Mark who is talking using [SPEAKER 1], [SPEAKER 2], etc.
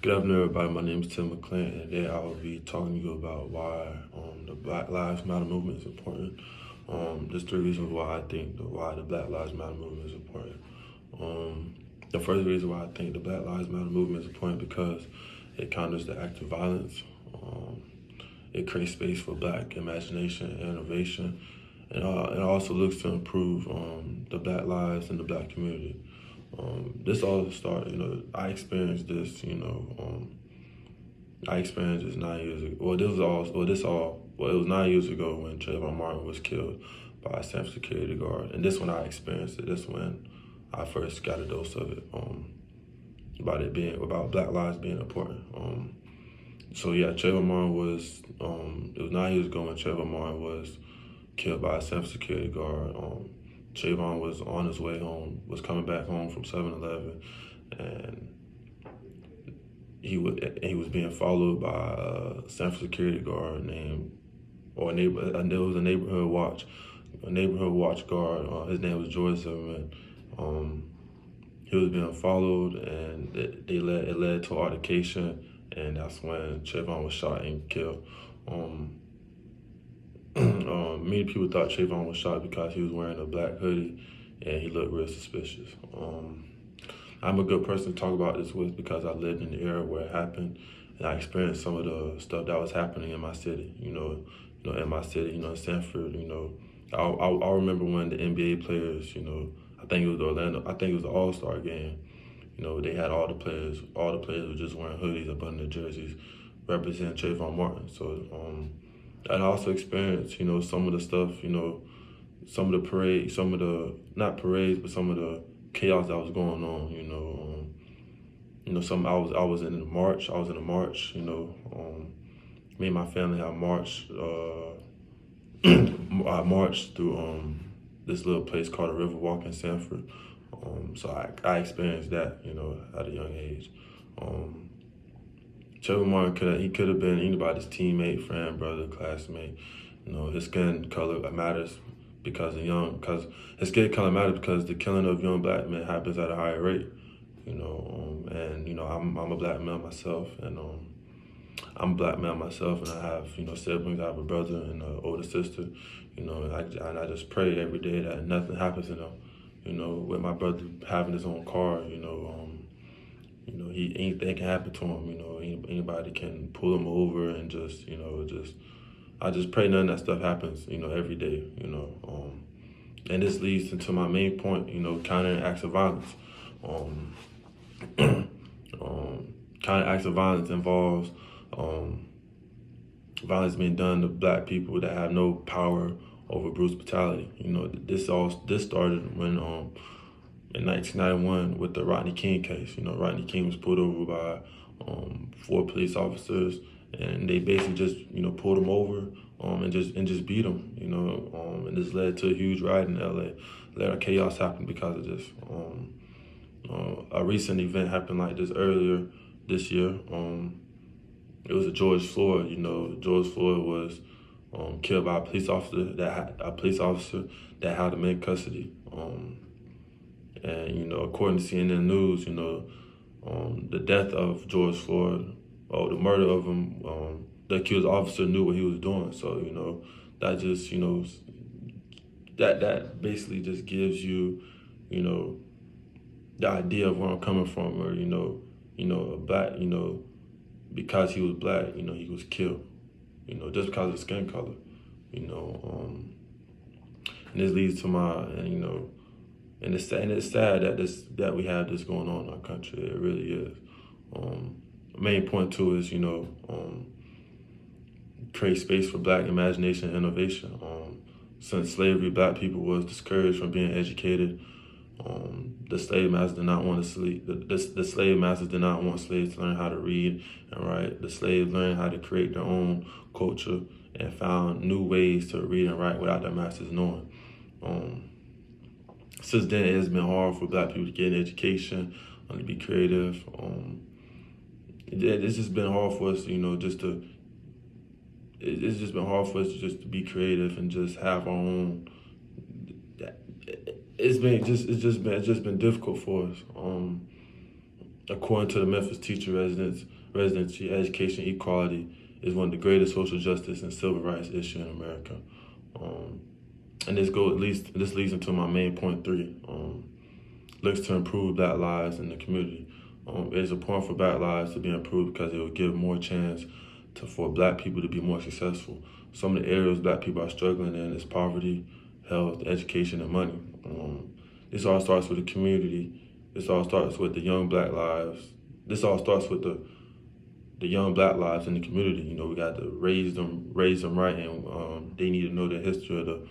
[SPEAKER 1] Good afternoon, everybody. My name is Tim McClain, and today I will be talking to you about why the Black Lives Matter movement is important. There's three reasons why I think why the Black Lives Matter movement is important. The first reason why I think the Black Lives Matter movement is important because it counters the act of violence. It creates space for Black imagination and innovation, and it also looks to improve the Black lives in the Black community. This all started, I experienced this, I experienced this 9 years ago. It was 9 years ago when Trayvon Martin was killed by a San security guard. And this when I experienced it. This when I first got a dose of it, about Black lives being important. Trayvon Martin it was 9 years ago when Trayvon Martin was killed by a San security guard. Trayvon was on his way home, was coming back home from 7-Eleven, and he was being followed by a San security guard there was a neighborhood watch guard. His name was George Zimmerman. He was being followed, and it led to altercation, and that's when Trayvon was shot and killed. Many people thought Trayvon was shot because he was wearing a black hoodie and he looked real suspicious. I'm a good person to talk about this with because I lived in the era where it happened, and I experienced some of the stuff that was happening in my city. In Sanford. I remember when the NBA players. I think it was the All-Star game. They had all the players were just wearing hoodies up under their jerseys, representing Trayvon Martin. So. And I also experienced, some of the stuff, some of the parades, not parades, but some of the chaos that was going on, I was in a march. Me and my family had marched, I marched through this little place called the Riverwalk in Sanford. So I experienced that, at a young age. Trayvon Martin could have been anybody's teammate, friend, brother, classmate. His skin color matters because his skin color matters because the killing of young Black men happens at a higher rate. I'm a Black man myself, and I have siblings. I have a brother and an older sister. And I just pray every day that nothing happens to them. With my brother having his own car, anything can happen to him. Anybody can pull him over and I just pray none of that stuff happens. Every day. And this leads into my main point. Countering acts of violence. Countering acts of violence involves violence being done to Black people that have no power over Bruce brutality. This started when in 1991 with the Rodney King case. Rodney King was pulled over by 4 police officers, and they basically just pulled him over and just beat him. And this led to a huge riot in LA. A lot of chaos happened because of this. A recent event happened like this earlier this year. It was a George Floyd. George Floyd was killed by a police officer that had him in custody. And according to CNN News, the death of George Floyd, or the murder of him, the accused officer knew what he was doing. So that just that basically just gives you the idea of where I'm coming from, or a Black, because he was Black, he was killed, just because of his skin color, and this leads to and it's sad that we have this going on in our country. It really is. The main point too is create space for Black imagination and innovation. Since slavery, Black people was discouraged from being educated. The slave masters did not want to sleep. The slave masters did not want slaves to learn how to read and write. The slaves learned how to create their own culture and found new ways to read and write without their masters knowing. Since then, it has been hard for Black people to get an education, to be creative. It's just been hard for us, it's just been hard for us just to be creative and just have our own. It's just been difficult for us. According to the Memphis Teacher Residency, education equality is one of the greatest social justice and civil rights issues in America. Um, and this leads into my main point three. Looks to improve Black lives in the community. It is important for Black lives to be improved because it will give more chance for Black people to be more successful. Some of the areas Black people are struggling in is poverty, health, education, and money. This all starts with the community. This all starts with the young Black lives. This all starts with the young Black lives in the community. We got to raise them right, and they need to know the history of the